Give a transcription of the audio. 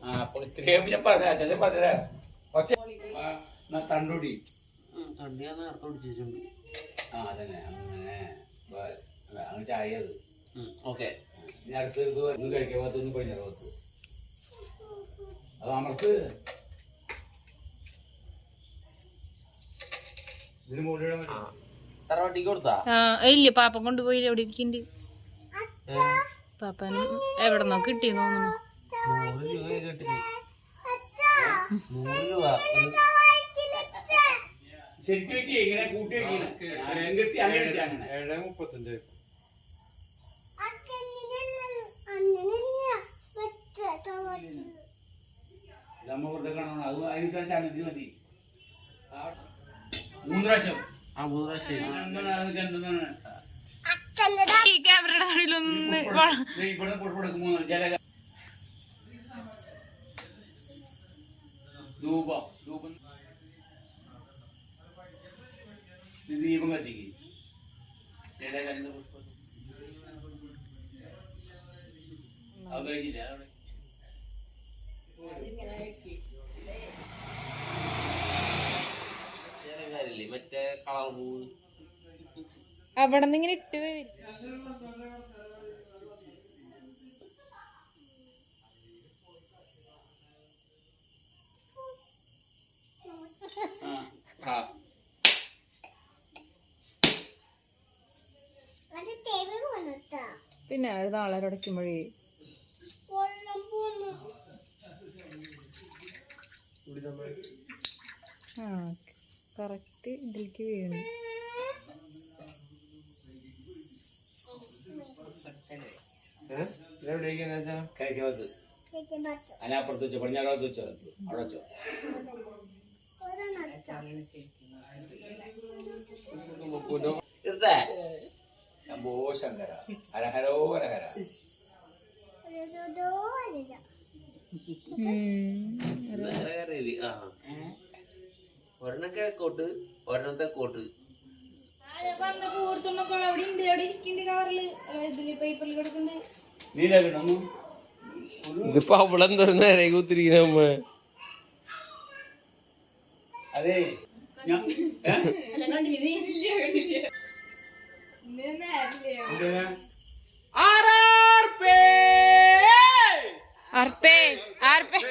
ഞാൻ പറഞ്ഞ അച്ഛനെ പറഞ്ഞ തണ്ടൂടി അതന്നെ അങ്ങനെ അങ്ങനെ ചായത് ഓക്കെ ഇനി അടുത്ത് ഒന്നും കഴിക്കാൻ പത്തൊന്നും കഴിഞ്ഞ പത്ത് അത് അമർത്ത് ഇതിന് മുകളിൽ തറവാട്ടിക്ക് കൊടുത്താ ഇല്ല പാപ്പ കൊണ്ടുപോയി എവിടെ ഇരിക്കുന്നുണ്ട് പാപ്പന് എവിടെന്നോ കിട്ടി തോന്നുന്നു 100 രൂപ ശരിക്കും ഇങ്ങനെ കൂട്ടി അങ്ങനെ 7:35 നമ്മ വെറുതെ കാണണം അത് അതിനൊക്കെ ചാനൽ മതി 3 പ്രാവശ്യം ക്യാമറയുടെ നടുവിലൊന്ന് ദീപം കത്തിക്ക് അത് കഴിഞ്ഞില്ല മറ്റേ കളർ പൂവ് അവിടെ നിന്ന് ഇങ്ങനെ ഇട്ട് പിന്നെ ഒരു നാളെ ഉടയ്ക്കുമ്പോഴേ ആ കറക്റ്റ് ഇതിലേക്ക് വീണു അതിനപ്പുറത്ത് വെച്ചോ പടിഞ്ഞാറോത്ത് വെച്ചോ അവിടെ വെച്ചോ ശംഭോ ശങ്കര ഹരഹരോ ഹരഹര ഒരെണ്ണൊക്കെ കോട്ട് ഒരെണ്ണത്തെ കോട്ട് ഇതിപ്പോ അവളെന്താ നേരെ കുത്തിരിക്കുന്ന അമ്മ അതെ ആർപ്പേ ആർപ്പേ